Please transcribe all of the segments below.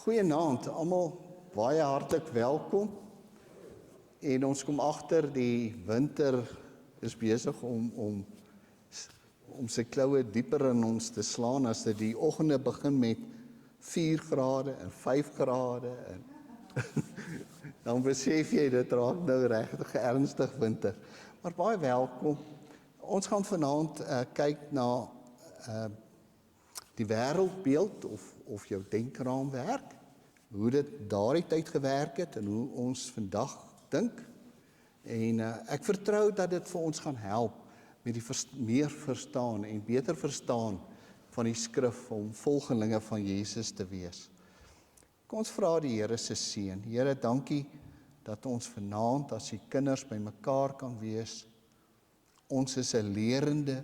Goeienaand, almal baie hartlik welkom. En ons kom agter die winter is besig om sy kloue dieper in ons te slaan as dit die oggende begin met 4 grade en 5 grade en dan besef jy dit raak nou regtig ernstig winter. Maar baie welkom. Ons gaan vanaand kyk na die wêreldbeeld of jou denkraamwerk, hoe dit daardie tyd gewerk het en hoe ons vandag dink. En ek vertrou dat dit vir ons gaan help met die meer verstaan en beter verstaan van die skrif om volgelinge van Jesus te wees. Kom ons vra die Here se seën. Here, dankie dat ons vanaand as die kinders bymekaar kan wees. Ons is 'n lerende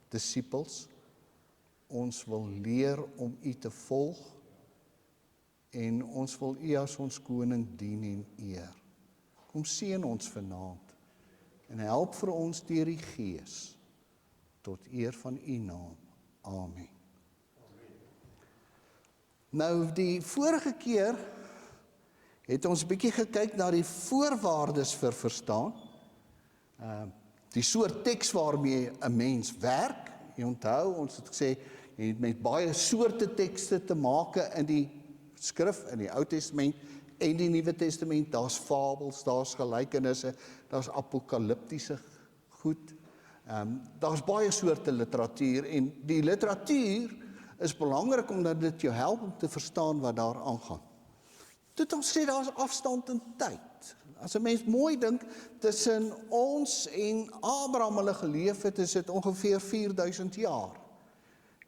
disippels. Ons wil leer om U te volg en ons wil U as ons koning dien en eer. Kom seën ons vanaand en help vir ons deur die Gees tot eer van U naam. Amen. Nou, die vorige keer het ons 'n bietjie gekyk na die voorwaardes vir verstaan. Die soort teks waarmee 'n mens werk. Jy onthou, ons het gesê, jy het met baie soorte tekste te maak in die skrif, in die Ou Testament en die Nuwe Testament. Daar's fabels, daar's gelykenisse, daar's apokaliptiese goed. Daar's baie soorte literatuur en die literatuur is belangrik omdat dit jou help om te verstaan wat daar aangaan. Dit ons sê daar's afstand in tyd. As 'n mens mooi dink, tussen ons en Abraham hulle geleef het, is dit ongeveer 4000 jaar.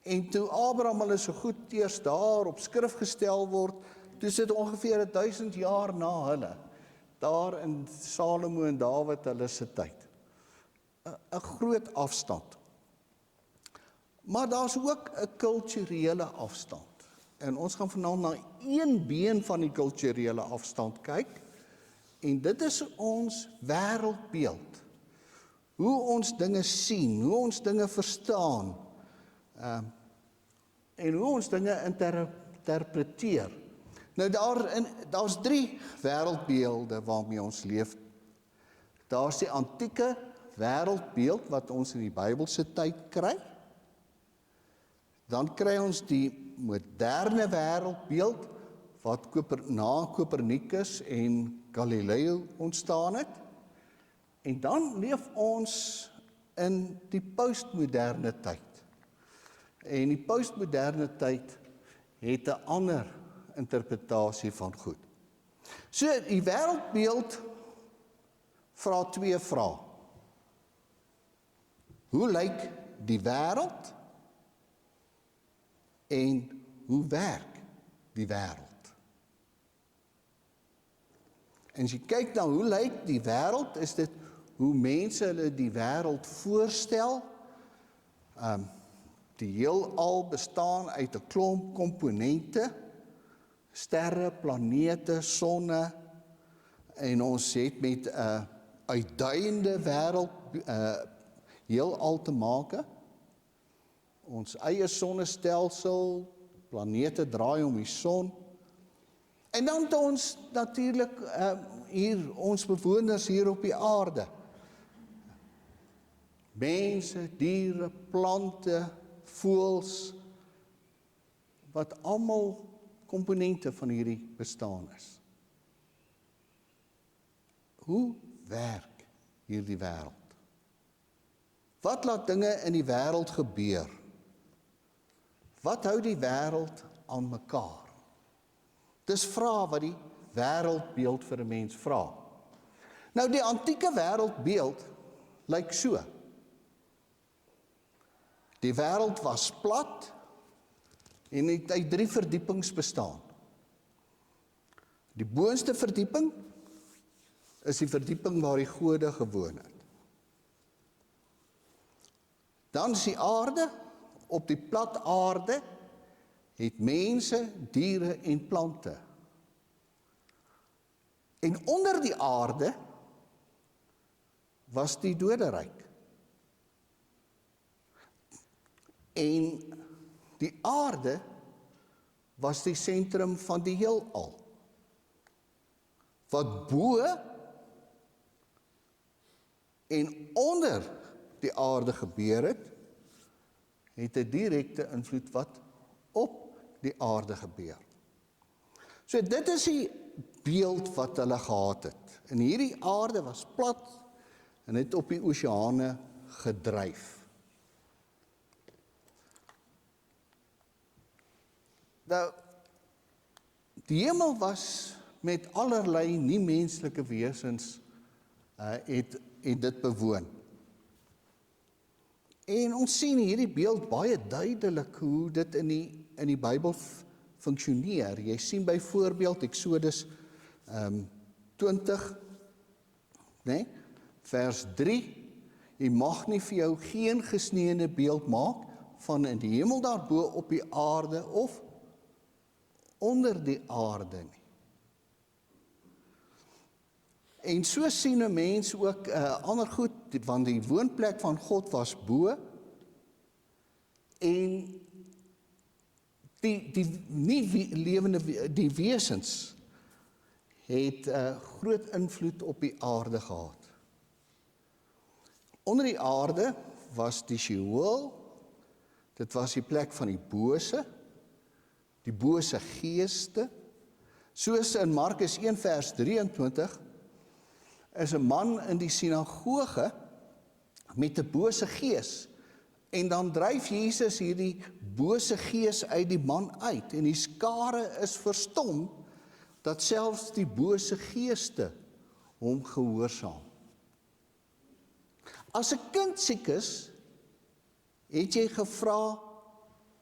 En toe Abraham hulle so goed eers daar op skrif gestel word, toe sit ongeveer 1000 jaar na hulle, daar in Salomo en Dawid hulle se tyd. 'n groot afstand. Maar daar's ook 'n kulturele afstand. En ons gaan vanaand na een been van die kulturele afstand kyk. En dit is ons wêreldbeeld. Hoe ons dinge sien, hoe ons dinge verstaan. En hoe ons dinge interpreteer. Nou daar's 3 wêreldbeelde waarmee ons leef. Daar's die antieke wêreldbeeld wat ons in die Bybelse tyd kry. Dan kry ons die moderne wêreldbeeld wat na Copernicus en Galileo ontstaan het. En dan leef ons in die postmoderne tyd. En die postmoderne tyd het 'n ander interpretasie van goed. So die wêreldbeeld vra 2 vrae. Hoe lyk die wêreld? En hoe werk die wêreld? En as jy kyk na hoe lyk die wêreld, is dit hoe mense hulle die wêreld voorstel. Die heelal bestaan uit 'n klomp komponente, sterre, planete, sonne, en ons het met 'n uitduiende wêreld heelal te make. Ons eie sonnestelsel, planete draai om die son. En dan het ons natuurlik hier ons bewoners hier op die aarde. Mense, diere, plante, voëls, wat almal komponente van hierdie bestaan is. Hoe werk hierdie wêreld? Wat laat dinge in die wêreld gebeur? Wat hou die wêreld aan mekaar? Dis vrae wat die wêreldbeeld vir 'n mens vra. Nou die antieke wêreldbeeld lyk so. Die wêreld was plat en het uit 3 verdiepings bestaan. Die boonste verdieping is die verdieping waar die gode gewoon het. Dan is die aarde. Op die plat aarde het mense, diere en plante. En onder die aarde was die doderyk. En die aarde was die sentrum van die heelal. Wat bo en onder die aarde gebeur het 'n direkte invloed wat op die aarde gebeur. So dit is die beeld wat hulle gehad het. En hierdie aarde was plat en het op die oseane gedryf. Nou, die hemel was met allerlei nie-menslike wesens het dit bewoon. En ons sien hierdie beeld baie duidelik hoe dit in die Bybel funksioneer. Jy sien byvoorbeeld Eksodus 20, vers 3, jy mag nie vir jou geen gesneede beeld maak van in die hemel daarbo op die aarde of onder die aarde nie. En so sien 'n mens ook ander goed, want die woonplek van God was bo, en die wesens het groot invloed op die aarde gehad. Onder die aarde was die Sheol, dit was die plek van die bose geeste, soos in Markus 1 vers 23, is 'n man in die sinagoge met 'n bose gees, en dan dryf Jesus hierdie bose gees uit die man uit, en die skare is verstom, dat selfs die bose geeste hom gehoorsaam. As 'n kind siek is, het jy gevra,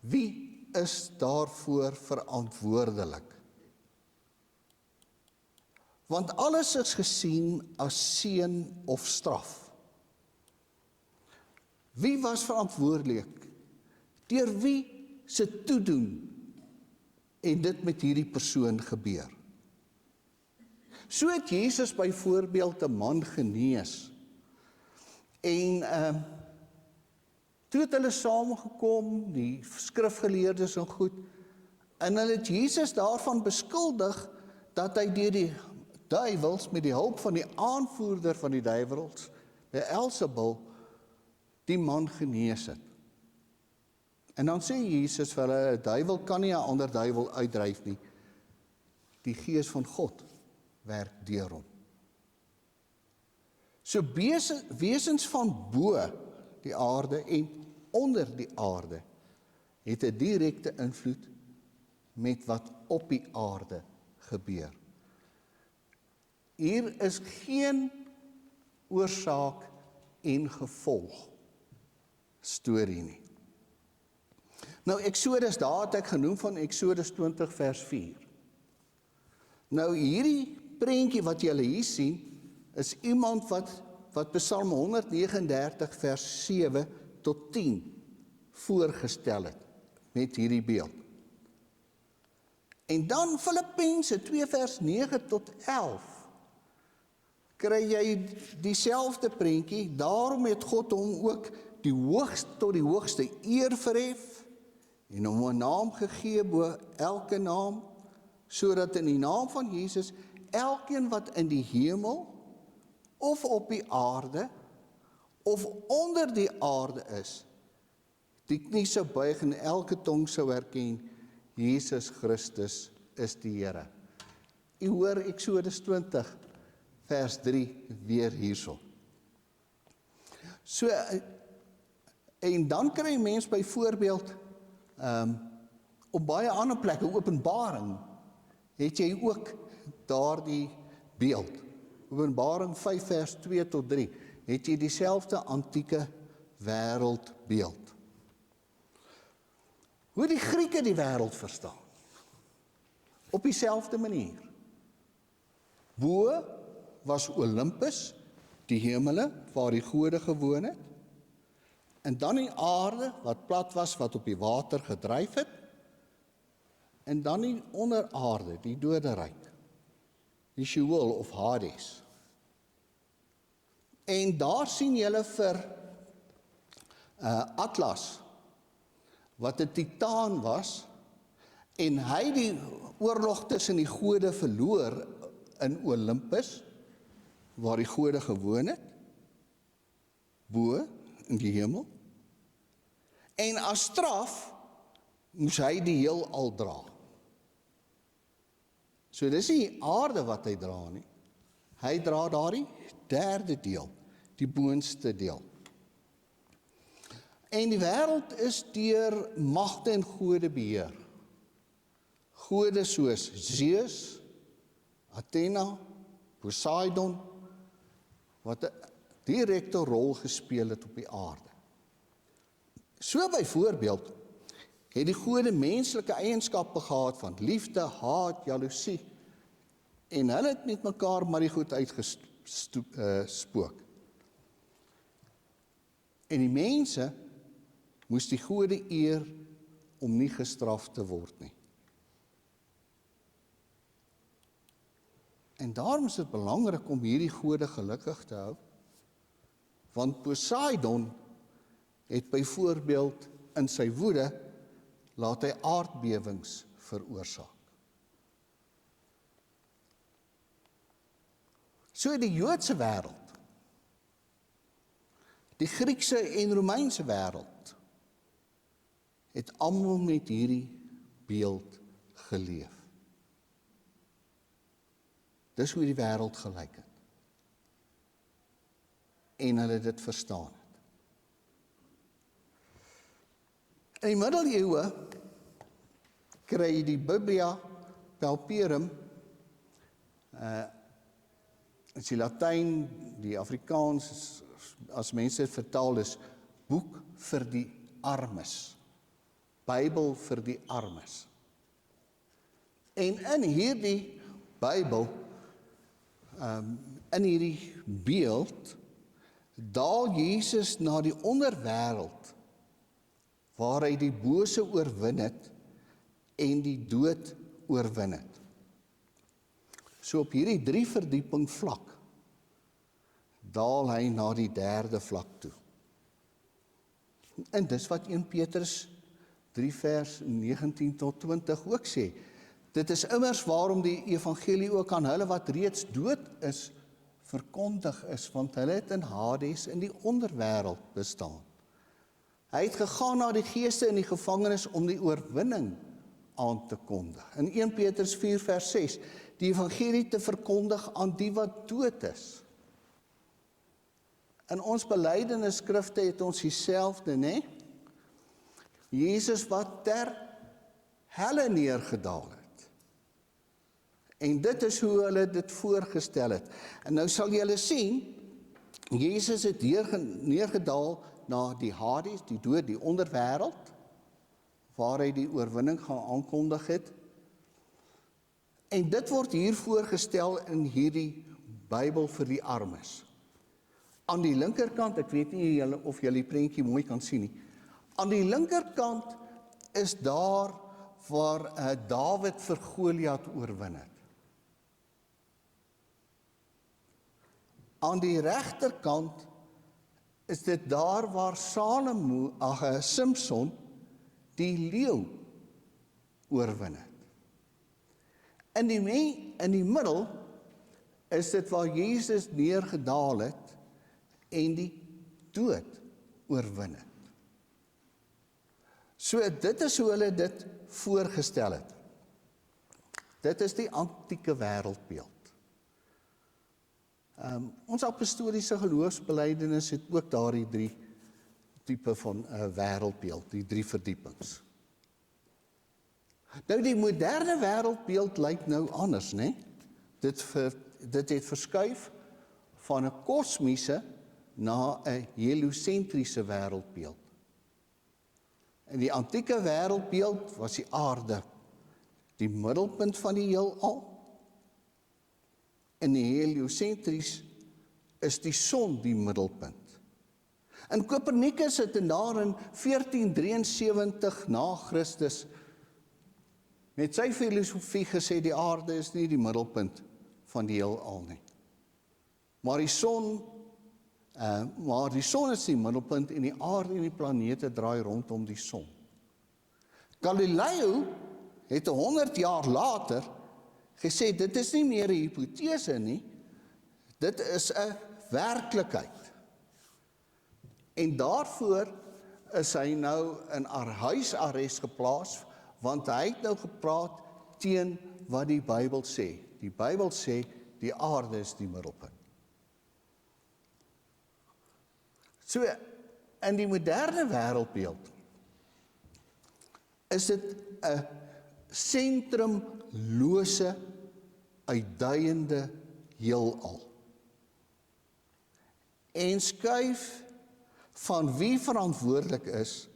wie is daarvoor verantwoordelik? Want alles is gesien as seën of straf. Wie was verantwoordelik? Deur wie se toedoen en dit met hierdie persoon gebeur? So het Jesus byvoorbeeld 'n man genees. En toe het hulle saamgekom, die skrifgeleerdes en goed, en hulle het Jesus daarvan beskuldig dat hy deur die duiwels, met die hulp van die aanvoerder van die duiwels, Beelzebul, die man genees het. En dan sê Jesus vir hulle, 'n duiwel kan nie 'n ander duiwel uitdryf nie. Die gees van God werk deur hom. So wesens van bo die aarde en onder die aarde het 'n direkte invloed met wat op die aarde gebeur. Hier is geen oorsaak en gevolg storie nie. Nou Eksodus, daar het ek genoem van Eksodus 20 vers 4. Nou hierdie prentjie wat julle hier sien, is iemand wat Psalm 139 vers 7 tot 10 voorgestel het met hierdie beeld. En dan Filippense 2 vers 9 tot 11 kry jy dieselfde prentjie. Daarom het God hom ook tot die hoogste eer verhef en hom 'n naam gegee bo elke naam, sodat in die naam van Jesus elkeen wat in die hemel of op die aarde of onder die aarde is, die knie sou buig en elke tong sou erken, Jesus Christus is die Here. U hoor Eksodus 20 vers 3 weer hierso. So, en dan kry mens byvoorbeeld op baie ander plekke, Openbaring, het jy ook daardie beeld. Openbaring 5 vers 2 tot 3, het jy dieselfde antieke wêreldbeeld. Hoe die Grieke die wêreld verstaan? Op dieselfde manier. Bo was Olympus, die hemele, waar die gode gewoon het, en dan die aarde, wat plat was, wat op die water gedryf het, en dan die onderaarde, die doderyk, die Sheol of Hades. En daar sien julle vir Atlas, wat 'n titaan was, En hy het die oorlog tussen die gode verloor in Olympus, waar die gode gewoon het, bo in die hemel. En as straf moes hy die heelal dra. So dis nie die aarde wat hy dra nie. Hy dra daardie derde deel, die boonste deel. En die wêreld is deur magte en gode beheer. Gode soos Zeus, Athena, Poseidon, wat 'n direkte rol gespeel het op die aarde. So byvoorbeeld het die gode menslike eienskappe gehad van liefde, haat, jaloesie, en hulle het met mekaar maar die goed uitgespook. En die mense moes die gode eer om nie gestraf te word nie. En daarom is dit belangrik om hierdie gode gelukkig te hou, want Poseidon het byvoorbeeld in sy woede laat hy aardbewings veroorsaak. So die Joodse wêreld, die Griekse en Romeinse wêreld, het almal met hierdie beeld geleef. Dis hoe die wêreld gelyk het. En hulle dit verstaan het. In die middeleeue kry die Biblia Pauperum, is die Latyn, die Afrikaans, as mense dit vertaal is, boek vir die armes, Bybel vir die armes. En in hierdie Bybel, in hierdie beeld, daal Jesus na die onderwêreld, waar hy die bose oorwin het en die dood oorwin het. So op hierdie 3 verdieping vlak, daal hy na die 3de vlak toe. En dis wat 1 Petrus 3 vers 19 tot 20 ook sê. Dit is immers waarom die evangelie ook aan hulle wat reeds dood is, verkondig is, want hulle het in Hades in die onderwêreld bestaan. Hy het gegaan na die geeste in die gevangenis om die oorwinning aan te kondig. In 1 Petrus 4 vers 6, die evangelie te verkondig aan die wat dood is. In ons belydenisskrifte het ons dieselfde, né? Jesus wat ter helle neergedaal het. En dit is hoe hulle dit voorgestel het. En nou sal julle sien, Jesus het neergedaal na die Hades, die dood, die onderwêreld, waar hy die oorwinning gaan aankondig het. En dit word hier voorgestel in hierdie Bybel vir die armes. Aan die linkerkant, ek weet nie of julle die prentjie mooi kan sien nie, aan die linkerkant is daar waar Dawid vir Goliat oorwin het. Aan die regterkant is dit daar waar Samson die leeu oorwin het. In die middel is dit waar Jesus neergedaal het en die dood oorwin het. So dit is hoe hulle dit voorgestel het. Dit is die antieke wêreldbeeld. Ons apostoliese geloofsbelijdenis het ook daardie 3 tipe van wêreldbeeld, die 3 verdiepings. Nou die moderne wêreldbeeld lyk nou anders, né? Dit het verskuif van 'n kosmiese na 'n heliosentriese wêreldbeeld. In die antieke wêreldbeeld was die aarde die middelpunt van die heelal. In die heliosentries is die son die middelpunt. En Copernicus het daar in 1473 na Christus met sy filosofie gesê die aarde is nie die middelpunt van die heelal nie. Maar die son is die middelpunt en die aarde en die planete draai rondom die son. Galileo het 100 jaar later gesê, dit is nie meer 'n hipotese nie, dit is 'n werklikheid. En daarvoor is hy nou in huisarrest geplaas, want hy het nou gepraat teen wat die Bybel sê. Die Bybel sê, die aarde is die middelpunt. So, in die moderne wêreldbeeld is dit 'n sentrumlose, uitdijende heelal. En skuif van wie verantwoordelik is,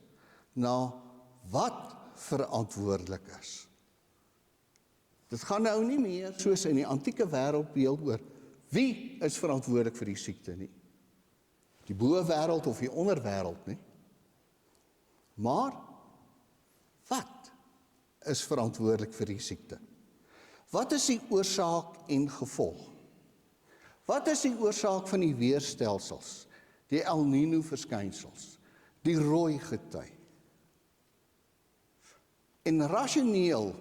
na wat verantwoordelik is. Dit gaan nou nie meer soos in die antieke wêreldbeeld oor wie is verantwoordelik vir die siekte nie. Die bo-wêreld of die onderwêreld nie. Maar wat is verantwoordelik vir die siekte? Wat is die oorsaak en gevolg? Wat is die oorsaak van die weerstelsels, die El Niño verskynsels, die rooi gety? En rasioneel,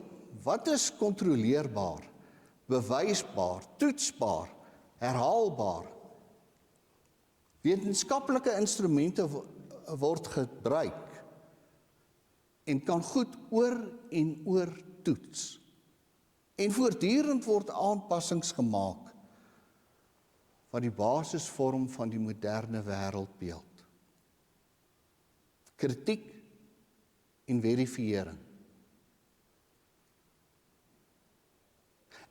wat is kontroleerbaar, bewysbaar, toetsbaar, herhaalbaar? Wetenskaplike instrumente word gebruik en kan goed oor en oor toets. En voortdurend word aanpassings gemaak wat die basis vorm van die moderne wêreldbeeld. Kritiek en verifiering.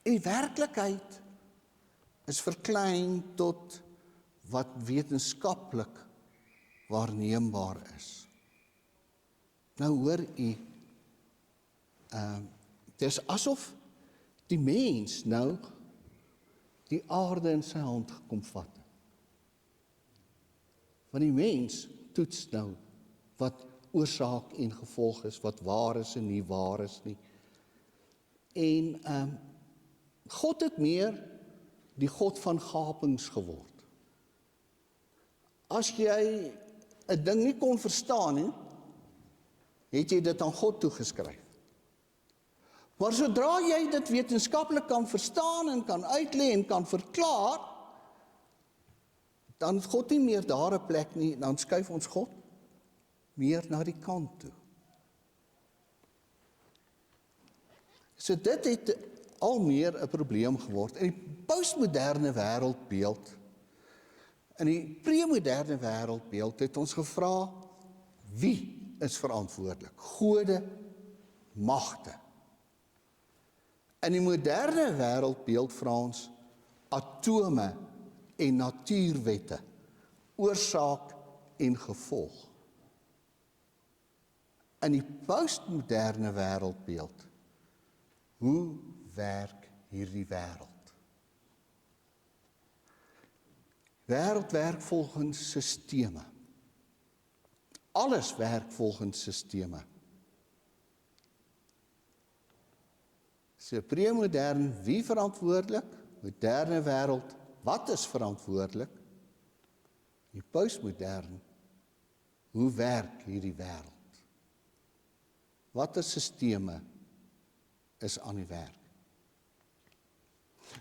En die werklikheid is verklein tot wat wetenskaplik waarneembaar is. Nou hoor u, dit is asof die mens nou die aarde in sy hand gekom vat. Want die mens toets nou wat oorsaak en gevolg is, wat waar is en nie waar is nie. En God het meer die God van gapings geword. As jy 'n ding nie kon verstaan nie, het jy dit aan God toegeskryf. Maar sodra jy dit wetenskaplik kan verstaan en kan uitlê en kan verklaar, dan is God nie meer daar 'n plek nie, dan skuif ons God meer na die kant toe. So dit het al meer 'n probleem geword. In die postmoderne wêreldbeeld, in die premoderne wêreldbeeld het ons gevra, wie is verantwoordelik? Gode, magte. In die moderne wêreldbeeld vra ons atome en natuurwette, oorsaak en gevolg. In die postmoderne wêreldbeeld, hoe werk hierdie wêreld? Wêreld werk volgens sisteme. Alles werk volgens sisteme. So premodern, wie verantwoordelik? Moderne wêreld, wat is verantwoordelik? Die postmodern, hoe werk hierdie wêreld? Watter sisteme is aan die werk?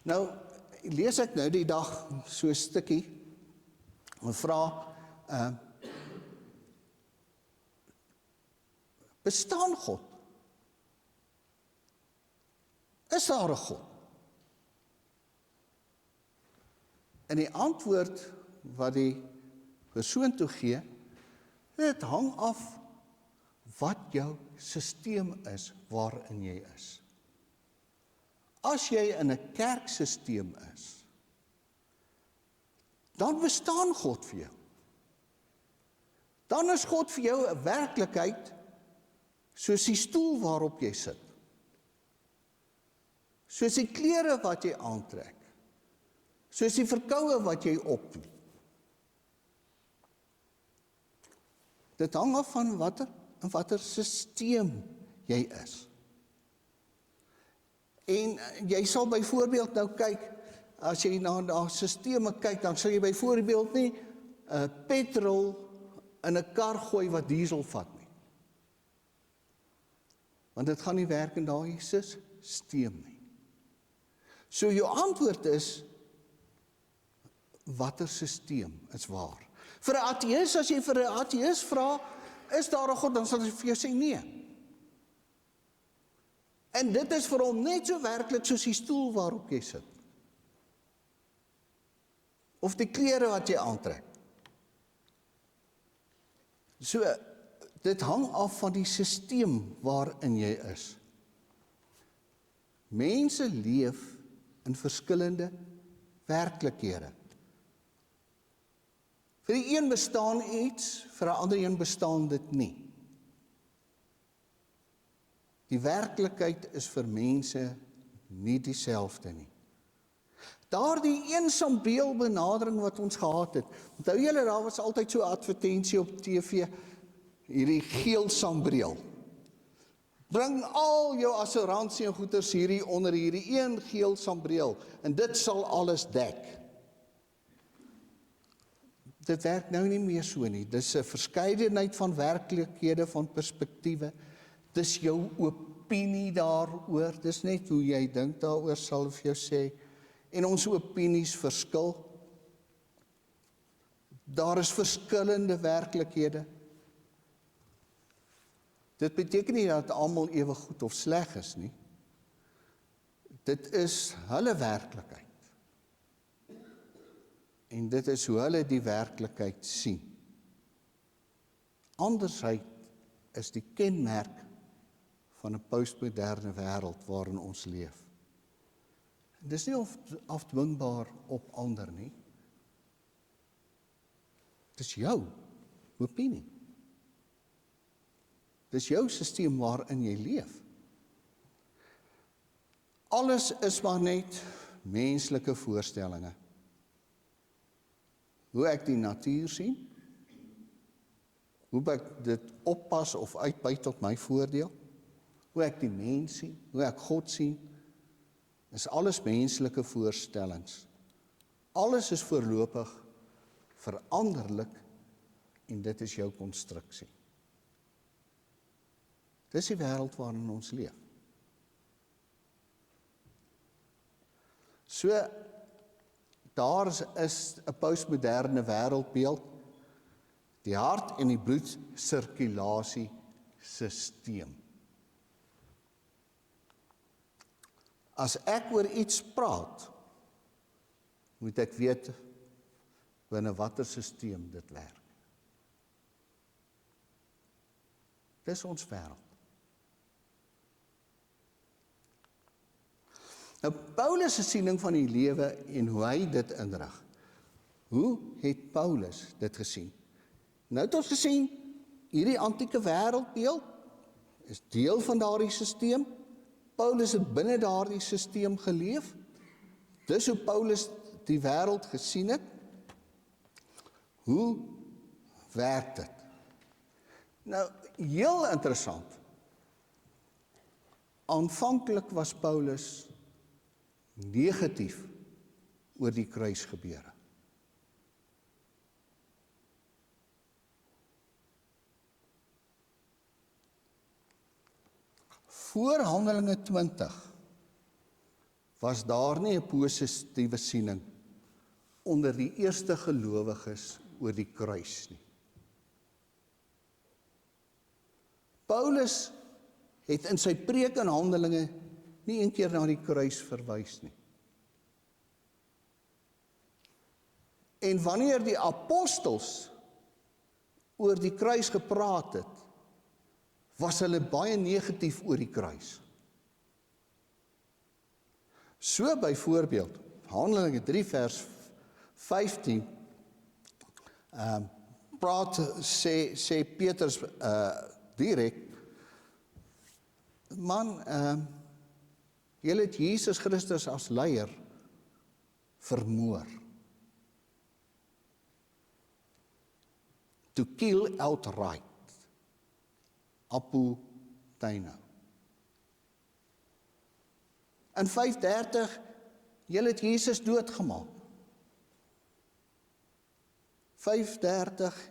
Nou, lees ek nou die dag so 'n stukkie en vra, bestaan God? Is daar 'n God? En die antwoord wat die persoon toe gee, dit hang af wat jou sisteem is waarin jy is. As jy in 'n kerksisteem is, dan bestaan God vir jou. Dan is God vir jou 'n werklikheid soos die stoel waarop jy sit. Soos die klere wat jy aantrek. Soos die verkoue wat jy opdoen. Dit hang af van watter sisteem jy is. En jy sal byvoorbeeld nou kyk, as jy na sisteme kyk, dan sal jy byvoorbeeld nie petrol in 'n kar gooi wat diesel vat nie. Want dit gaan nie werk in daai sisteem nie. So jou antwoord is, watter sisteem is waar? Vir 'n ateïs, as jy vir 'n ateïs vra, is daar 'n God, dan sal hy vir jou sê nee. En dit is vir hom net so werklik soos die stoel waarop jy sit. Of die klere wat jy aantrek. So, dit hang af van die sisteem waarin jy is. Mense leef in verskillende werklikhede. Vir die een bestaan iets, vir 'n ander een bestaan dit nie. Die werklikheid is vir mense nie dieselfde nie. Daardie eensambreel-benadering wat ons gehad het, onthou julle, daar was altyd so 'n advertensie op TV, hierdie geel sambreel. Bring al jou assuransie en goeders hierdie onder hierdie een geel sambreel, en dit sal alles dek. Dit werk nou nie meer so nie. Dis 'n verskeidenheid van werklikhede, van perspektiewe. Dis jou opinie daaroor. Dis net hoe jy dink daaroor, sal vir jou sê. En ons opinies verskil. Daar is verskillende werklikhede. Dit beteken nie dat almal ewe goed of sleg is nie. Dit is hulle werklikheid. En dit is hoe hulle die werklikheid sien. Andersheid is die kenmerk van 'n postmoderne wêreld waarin ons leef. Dit is nie afdwingbaar op ander nie. Dit is jou opinie. Dit is jou sisteem waarin jy leef. Alles is maar net menslike voorstellinge. Hoe ek die natuur sien, hoe ek dit oppas of uitbuit tot my voordeel, hoe ek die mens sien, hoe ek God sien, is alles menslike voorstellings. Alles is voorlopig, veranderlik, en dit is jou konstruksie. Dis die wêreld waarin ons leef. So, daar is 'n postmoderne wêreldbeeld, die hart- en die bloedsirkulasiesisteem. As ek oor iets praat, moet ek weet binne watter sisteem dit werk. Dis ons wêreld. Nou, Paulus se siening van die lewe en hoe hy dit inrig. Hoe het Paulus dit gesien? Nou het ons gesien, hierdie antieke wêreldbeeld is deel van daardie sisteem. Paulus het binne daardie sisteem geleef. Dis hoe Paulus die wêreld gesien het. Hoe werk dit? Nou, heel interessant. Aanvanklik was Paulus negatief oor die kruisgebeure. Voor Handelinge 20 was daar nie 'n positiewe siening onder die eerste gelowiges oor die kruis nie. Paulus het in sy preek in Handelinge nie een keer na die kruis verwys nie. En wanneer die apostels oor die kruis gepraat het, was hulle baie negatief oor die kruis. So byvoorbeeld, Handelinge 3 vers 15, sê Petrus direk, man, julle het Jesus Christus as leier vermoor. To kill outright. Apoteino. In 5:30, julle het Jesus doodgemaak. 5:30,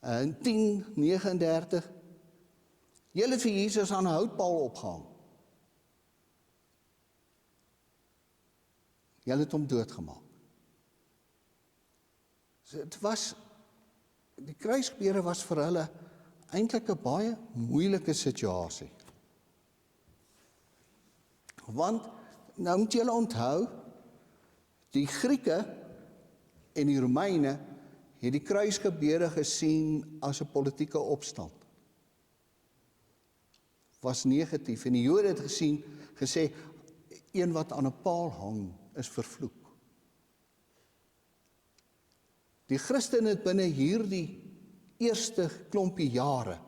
in 10:39, Julle het vir Jesus aan 'n houtpaal opgehang. Julle het hom doodgemaak. So die kruisgebeure was vir hulle eintlik 'n baie moeilike situasie. Want, nou moet julle onthou, die Grieke en die Romeine het die kruisgebeure gesien as 'n politieke opstand. Was negatief, en die Jode het gesê, een wat aan 'n paal hang, is vervloek. Die Christene het binne hierdie eerste klompie jare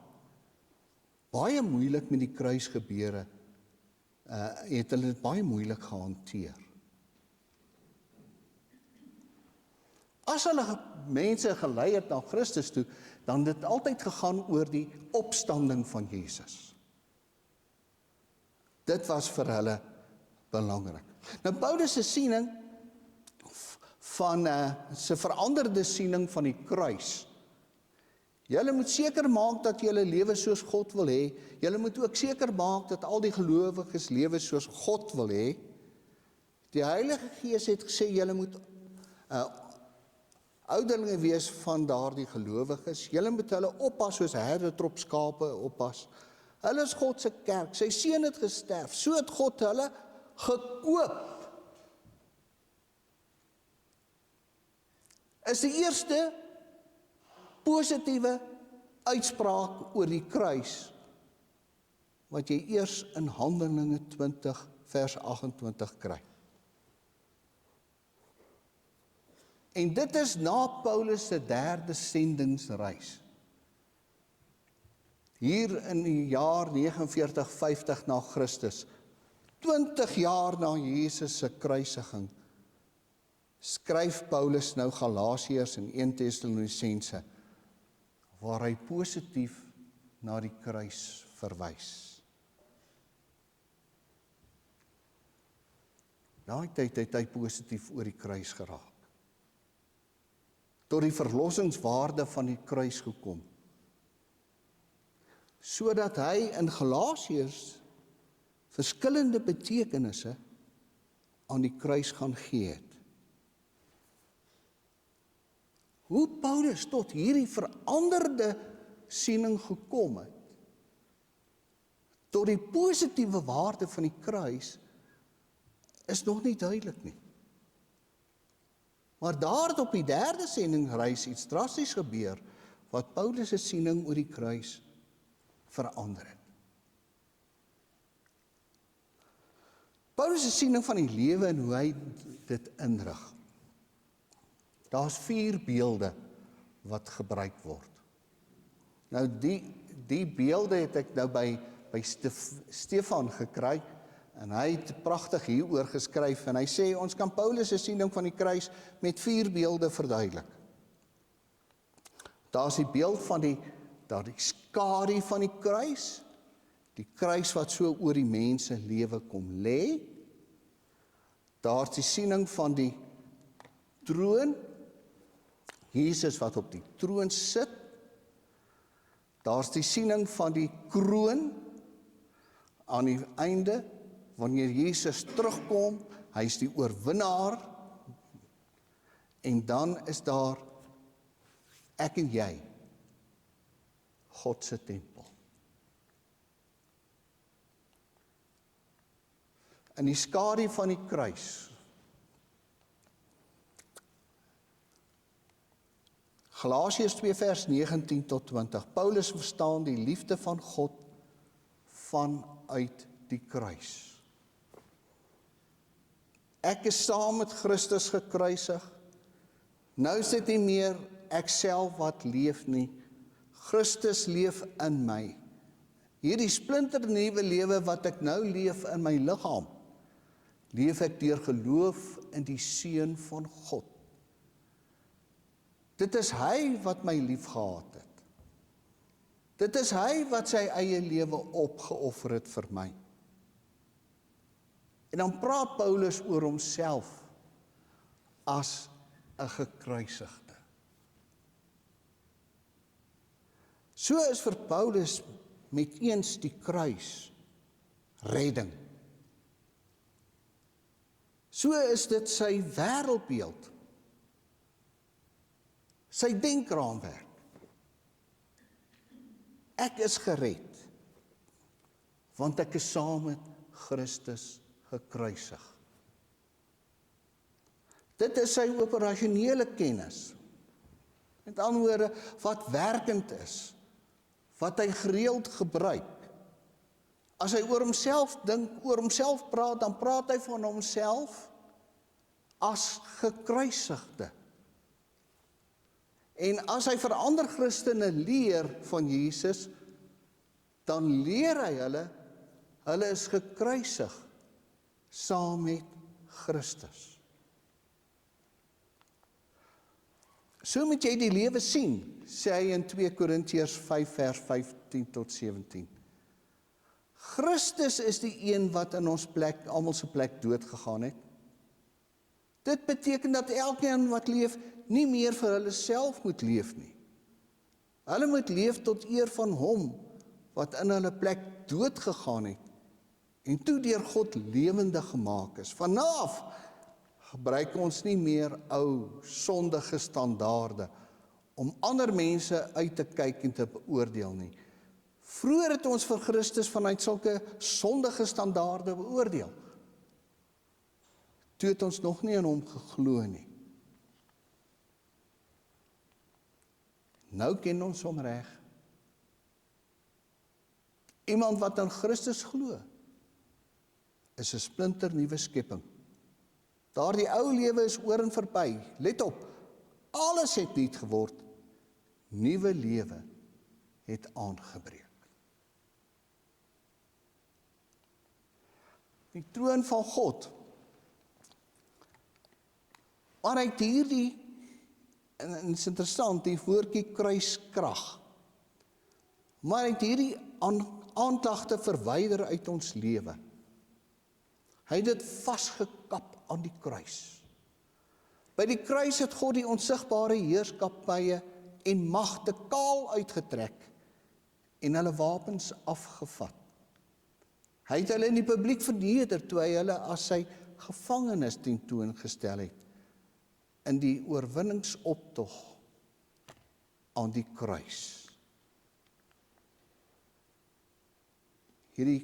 baie moeilik met die kruisgebeure, het hulle dit baie moeilik gehanteer. As hulle mense gelei het na Christus toe, dan het dit altyd gegaan oor die opstanding van Jesus. Dit was vir hulle belangrik. Nou Paulus se siening sy veranderde siening van die kruis. Julle moet seker maak dat julle lewe soos God wil hê. Julle moet ook seker maak dat al die gelowiges lewe soos God wil hê. Die Heilige Gees het gesê julle moet ouderlinge wees van daardie gelowiges. Julle moet hulle oppas soos herde trop skape oppas. Hulle is God se kerk. Sy seun het gesterf. So het God hulle gekoop. Is die eerste positiewe uitspraak oor die kruis, wat jy eers in Handelinge 20 vers 28 kry. En dit is na Paulus se 3de sendingsreis. Hier in die jaar 49-50 na Christus, 20 jaar na Jesus se kruisiging, skryf Paulus nou Galasiërs en 1 Tessalonisense, waar hy positief na die kruis verwys. Daai tyd het hy positief oor die kruis geraak. Tot die verlossingswaarde van die kruis gekom. Sodat hy in Galasiërs verskillende betekenisse aan die kruis gaan gee het. Hoe Paulus tot hierdie veranderde siening gekom het, tot die positiewe waarde van die kruis, is nog nie duidelik nie. Maar daar het op die 3de sendingreis iets drasties gebeur, wat Paulus se siening oor die kruis verander het. Paulus se siening van die lewe en hoe hy dit inrig. Daar's 4 beelde wat gebruik word. Nou die beelde het ek nou by Stefan gekry, en hy het pragtig hieroor geskryf, en hy sê, ons kan Paulus se siening van die kruis met 4 beelde verduidelik. Daar's die beeld van die skadu van die kruis wat so oor die mense lewe kom lê. Daar's die siening van die troon, Jesus wat op die troon sit. Daar's die siening van die kroon aan die einde, wanneer Jesus terugkom, hy is die oorwinnaar, en dan is daar ek en jy, God se tempel. In die skadu van die kruis, Galasiërs 2 vers 19 tot 20, Paulus verstaan die liefde van God vanuit die kruis. Ek is saam met Christus gekruisig, nou is dit nie meer ek self wat leef nie, Christus leef in my. Hierdie splinternuwe lewe wat ek nou leef in my liggaam, leef ek deur geloof in die Seun van God. Dit is hy wat my liefgehad het. Dit is hy wat sy eie lewe opgeoffer het vir my. En dan praat Paulus oor homself as 'n gekruisigde. So is vir Paulus met eens die kruis redding. So is dit sy wêreldbeeld, sy denkraamwerk. Ek is gered, want ek is saam met Christus gekruisig. Dit is sy operasionele kennis. Met ander woorde, wat werkend is, wat hy gereeld gebruik. As hy oor homself dink, oor homself praat, dan praat hy van homself as gekruisigde. En as hy vir ander Christene leer van Jesus, dan leer hy hulle is gekruisig saam met Christus. So moet jy die lewe sien, sê hy in 2 Korintiërs 5 vers 15 tot 17. Christus is die een wat in ons plek, almal se plek dood gegaan het. Dit beteken dat elkeen wat leef, nie meer vir hulle self moet leef nie. Hulle moet leef tot eer van hom, wat in hulle plek dood gegaan het, en toe deur God lewendig gemaak is. Vanaf gebruik ons nie meer ou, sondige standaarde, om ander mense uit te kyk en te beoordeel nie. Vroeger het ons vir Christus vanuit sulke sondige standaarde beoordeel. Toe het ons nog nie in hom geglo nie. Nou ken ons hom reg. Iemand wat aan Christus glo, is 'n splinternuwe skepping. Daardie ou lewe is oor en verby. Let op, alles het nuut geword. Nuwe lewe het aangebreek. Die troon van God. Maar hy het hierdie, en het is interessant, die woordjie kruiskrag. Maar hy het hierdie aandagte verwyder uit ons lewe. Hy het dit vasgekap aan die kruis. By die kruis het God die onsigbare heerskappye en magte kaal uitgetrek en hulle wapens afgevat. Hy het hulle in die publiek verneder toe hy hulle as sy gevangenes tentoongestel het in die oorwinningsoptog aan die kruis. Hierdie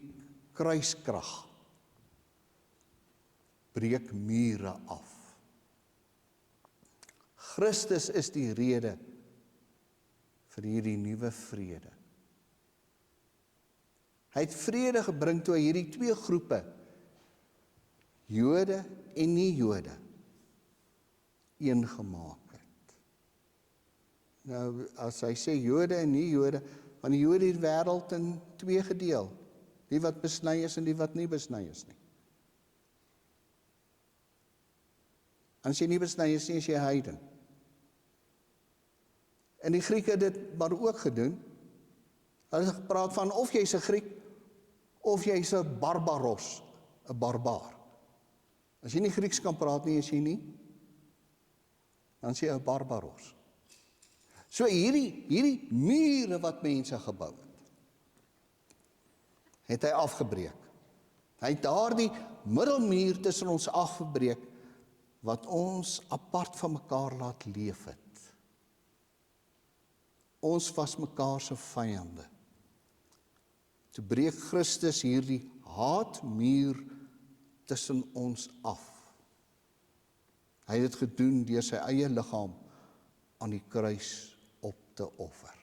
kruiskrag breek mure af. Christus is die rede vir hierdie nuwe vrede. Hy het vrede gebring toe hy hierdie twee groepe, Jode en nie-Jode, een gemaak het. Nou, as hy sê Jode en nie-Jode, want die Jode het die wêreld in twee gedeel, die wat besny is en die wat nie besny is nie. As jy nie besny is nie, is jy heiden. En die Grieke het dit maar ook gedoen. Hulle het gepraat van of jy's 'n Griek, of jy's 'n barbaros, 'n barbaar. As jy nie Grieks kan praat nie, is jy nie, dan is jy 'n barbaros. So hierdie mure wat mense gebou het hy afgebreek. Hy het daardie middelmuur tussen ons afgebreek, wat ons apart van mekaar laat leef het. Ons was mekaar se vyande. Toe breek Christus hierdie haatmuur tussen ons af. Hy het dit gedoen deur sy eie liggaam aan die kruis op te offer.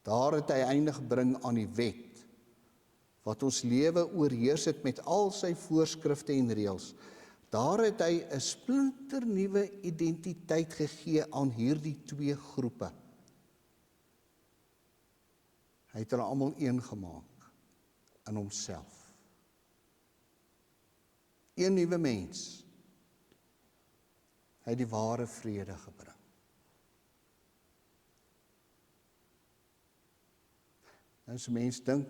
Daar het hy einde gebring aan die wet, wat ons lewe oorheers het met al sy voorskrifte en reëls. Daar het hy 'n splinternuwe identiteit gegee aan hierdie twee groepe. Hy het hulle almal een gemaak in homself. Een nuwe mens. Hy het die ware vrede gebring. As mens dink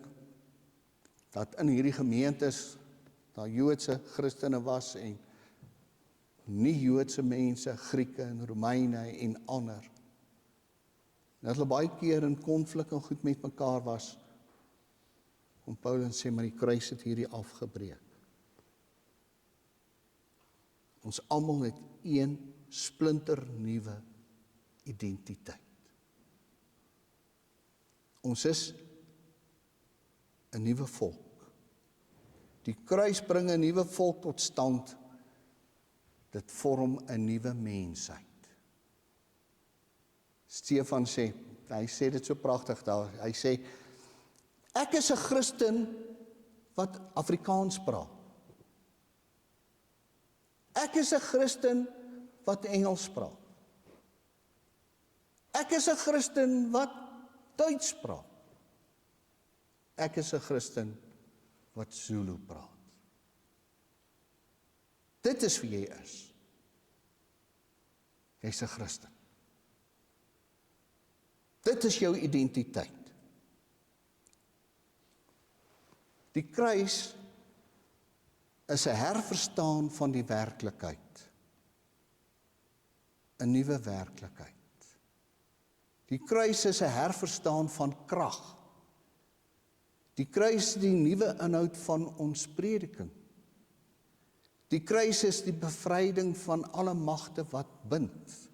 dat in hierdie gemeentes daar Joodse Christene was en nie Joodse mense, Grieke en Romeine en ander, Dat hulle baie keer in konflik en goed met mekaar was, kom Paulus sê, maar die kruis het hierdie afgebreek. Ons almal het een splinter nuwe identiteit. Ons is 'n nuwe volk. Die kruis bring 'n nuwe volk tot stand. Dit vorm 'n nuwe mensheid. Stefan sê, hy sê dit so pragtig daar, hy sê, ek is 'n Christen wat Afrikaans praat. Ek is 'n Christen wat Engels praat. Ek is 'n Christen wat Duits praat. Ek is 'n Christen wat Zulu praat. Dit is wie jy is. Jy's 'n Christen. Dit is jou identiteit. Die kruis is 'n herverstaan van die werklikheid. 'n Nuwe werklikheid. Die kruis is 'n herverstaan van krag. Die kruis is die nuwe inhoud van ons prediking. Die kruis is die bevryding van alle magte wat bind.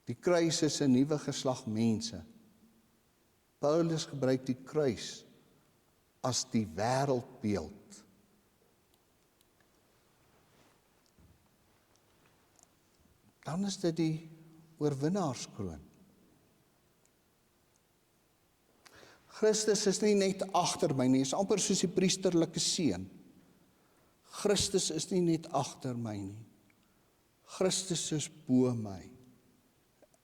Die kruis is 'n nuwe geslag mense. Paulus gebruik die kruis as die wêreldbeeld. Dan is dit die oorwinnaarskroon. Christus is nie net agter my nie, is amper soos die priesterlike seun. Christus is nie net agter my nie. Christus is bo my.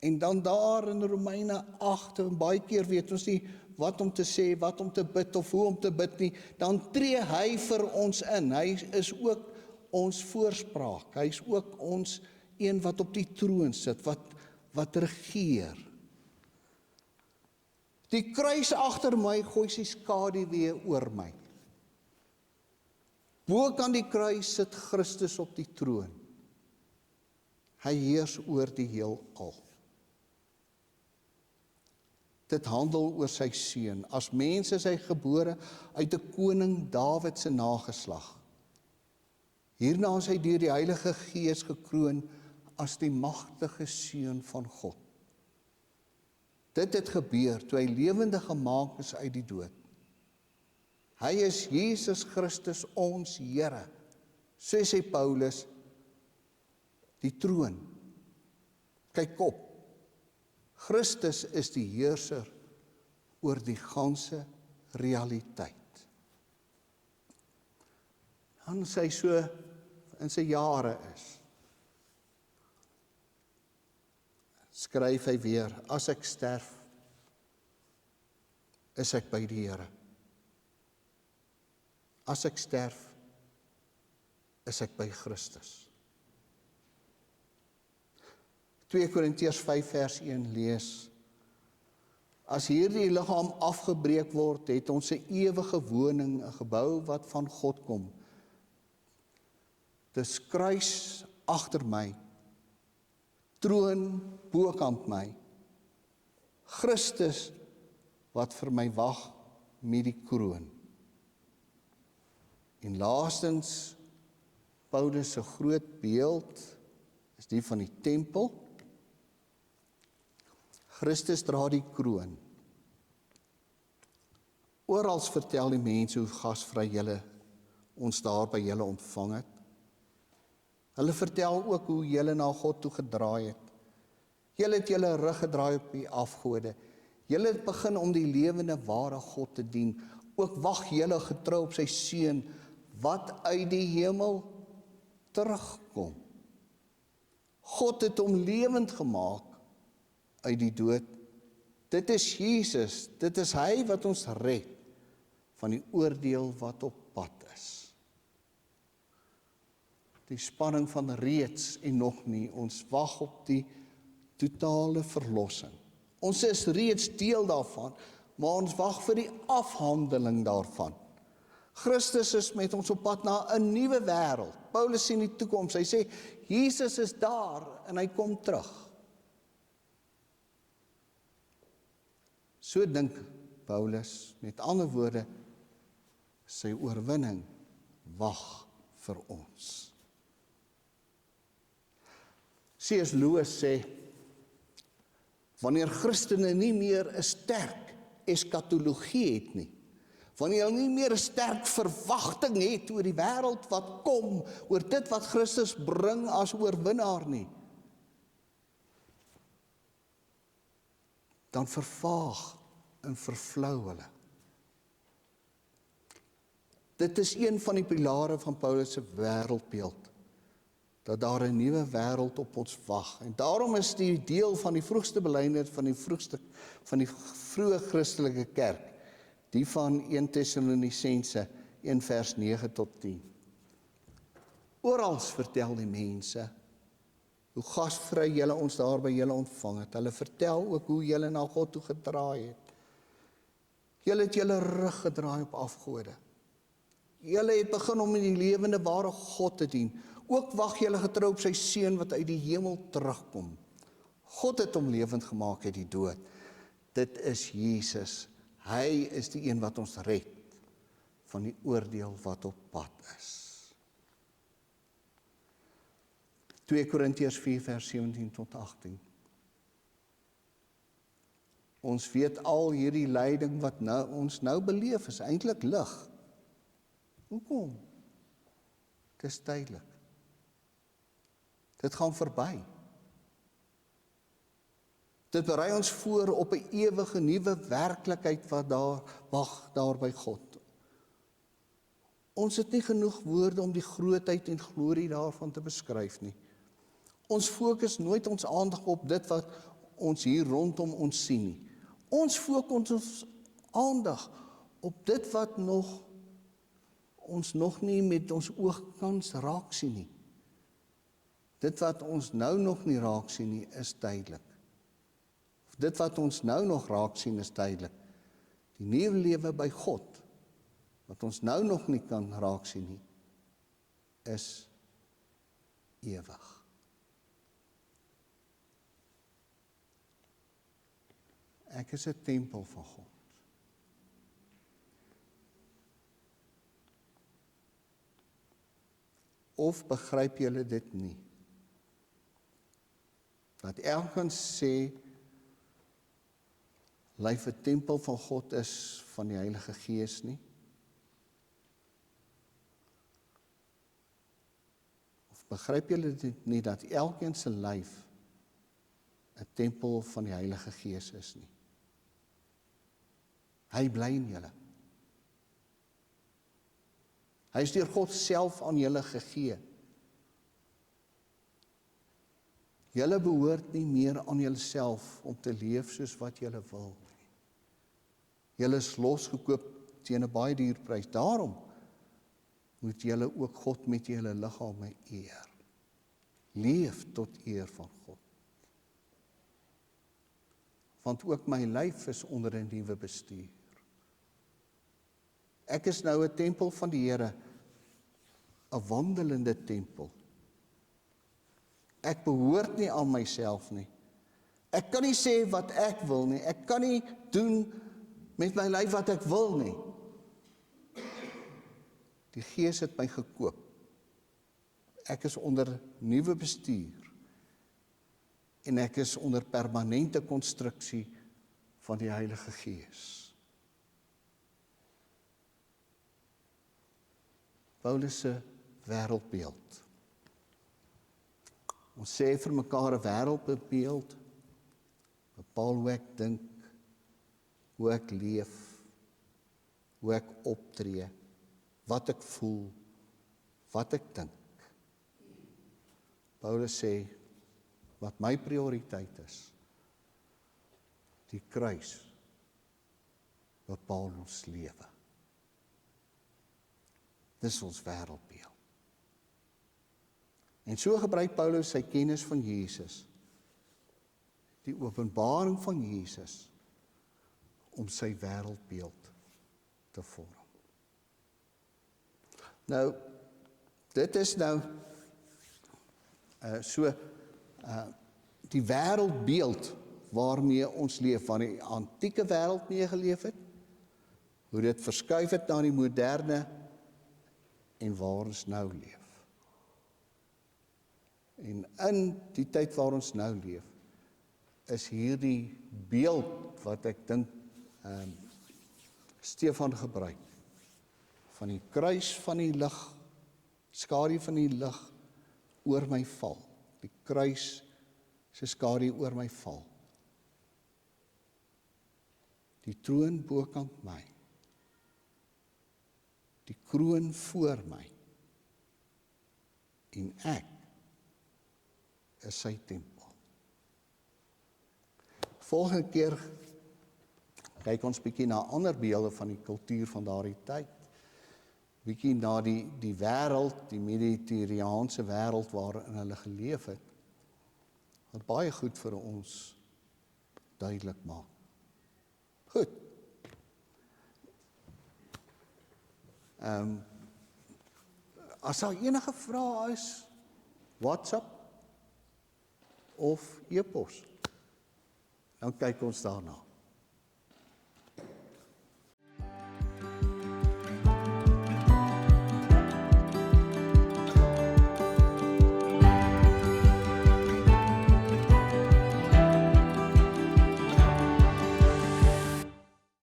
En dan daar in Romeine 8, en baie keer weet ons nie wat om te sê, wat om te bid of hoe om te bid nie, dan tree hy vir ons in. Hy is ook ons voorspraak. Hy is ook ons een wat op die troon sit, wat regeer. Die kruis agter my gooi sy skaduwee oor my. Bo kan die kruis sit Christus op die troon. Hy heers oor die heelal. Dit handel oor sy seun. As mens is hy gebore uit 'n koning Dawid se nageslag. Hierna is hy deur die Heilige Gees gekroon as die magtige seun van God. Dit het gebeur toe hy lewendig gemaak is uit die dood. Hy is Jesus Christus ons Here, so sê Paulus, die troon. Kyk op, Christus is die heerser oor die ganse realiteit. Dan as hy so in sy jare is, skryf hy weer, as ek sterf, is ek by die Here. As ek sterf, is ek by Christus. 2 Korintiërs 5 vers 1 lees, as hierdie liggaam afgebreek word, het ons 'n ewige woning, 'n gebou wat van God kom. Dis kruis agter my, troon bokant my, Christus wat vir my wag met die kroon. En laastens, Paulus se groot beeld is die van die tempel. Christus dra die kroon. Orals vertel die mense hoe gasvry julle ons daar by julle ontvang het. Hulle vertel ook hoe julle na God toe gedraai het. Julle het julle rug gedraai op die afgode. Julle het begin om die lewende ware God te dien. Ook wag julle getrou op sy seun wat uit die hemel terugkom. God het hom lewend gemaak uit die dood. Dit is Jesus, dit is hy wat ons red van die oordeel wat op pad is. Die spanning van reeds en nog nie, ons wag op die totale verlossing. Ons is reeds deel daarvan, maar ons wag vir die afhandeling daarvan. Christus is met ons op pad na 'n nuwe wêreld. Paulus sien die toekoms, hy sê, Jesus is daar en hy kom terug. So dink Paulus, met ander woorde, sy oorwinning wag vir ons. C.S. Lewis sê, wanneer Christene nie meer 'n sterk eskatologie het nie, wanneer hulle nie meer 'n sterk verwagting het oor die wêreld wat kom, oor dit wat Christus bring as oorwinnaar nie, dan vervaag en vervlou hulle. Dit is een van die pilare van Paulus se wêreldbeeld, dat daar 'n nuwe wêreld op ons wag. En daarom is die deel van die vroegste belydenis van die vroeë Christelike kerk, die van 1 Tessalonisense 1 vers 9 tot 10. Orals vertel die mense hoe gasvry julle ons daar by julle ontvang het. Hulle vertel ook hoe julle na God toe gedraai het. Julle het julle rug gedraai op afgode. Julle het begin om in die lewende ware God te dien. Ook wag julle getrou op sy seun wat uit die hemel terugkom. God het hom lewend gemaak uit die dood. Dit is Jesus. Hy is die een wat ons red van die oordeel wat op pad is. 2 Korintiërs 4 vers 17 tot 18. Ons weet al hierdie lyding wat ons nou beleef is eintlik lig. Hoekom? Dit is tydelik. Dit gaan verby. Dit berei ons voor op 'n ewige nuwe werklikheid wat daar wag daar by God. Ons het nie genoeg woorde om die grootheid en glorie daarvan te beskryf nie. Ons fokus nooit ons aandag op dit wat ons hier rondom ons sien nie. Ons fokus ons aandag op dit wat ons nog nie met ons oog kan raak sien nie. Dit wat ons nou nog nie raak sien nie, is tydelik. Dit wat ons nou nog raak sien, is tydelik. Die nuwe lewe by God, wat ons nou nog nie kan raak sien nie, is ewig. Ek is 'n tempel van God. Of begryp julle dit nie? Dat elkeen sê, lyf 'n tempel van God is van die Heilige Gees nie? Of begryp julle dit nie, dat elkeen se lyf 'n tempel van die Heilige Gees is nie? Hy bly in julle. Hy is deur God self aan julle gegee. Julle behoort nie meer aan julself om te leef soos wat julle wil nie. Julle is losgekoop teen 'n baie duur prys. Daarom moet julle ook God met julle liggame eer. Leef tot eer van God. Want ook my lyf is onder 'n nuwe bestuur. Ek is nou 'n tempel van die Here, 'n wandelende tempel. Ek behoort nie aan myself nie. Ek kan nie sê wat ek wil nie. Ek kan nie doen met my lyf wat ek wil nie. Die Gees het my gekoop. Ek is onder nuwe bestuur. En ek is onder permanente konstruksie van die Heilige Gees. Paulus se wêreldbeeld. Ons sê vir mekaar 'n wêreldbeeld, bepaal hoe ek dink, hoe ek leef, hoe ek optree, wat ek voel, wat ek dink. Paulus sê, wat my prioriteit is, die kruis bepaal ons lewe. Dis ons wêreldbeeld. En so gebruik Paulus sy kennis van Jesus, die openbaring van Jesus, om sy wêreldbeeld te vorm. Nou, dit is nou die wêreldbeeld waarmee ons leef, waar die antieke wêreld mee geleef het, hoe dit verskuif het na die moderne en waar ons nou leef. En in die tyd waar ons nou leef, is hierdie beeld wat ek dink Stefan gebruik, van die kruis van die lig, skadu van die lig oor my val. Die kruis se skadu oor my val. Die troon bokant my. Die kroon voor my. En ek is sy tempel. Volgende keer kyk ons bietjie na ander beelde van die kultuur van daardie tyd. Bietjie na die wêreld, die Mediterraanse wêreld waarin hulle geleef het, wat baie goed vir ons duidelik maak. Goed. As daar enige vrae is, WhatsApp of e-pos, dan kyk ons daarna.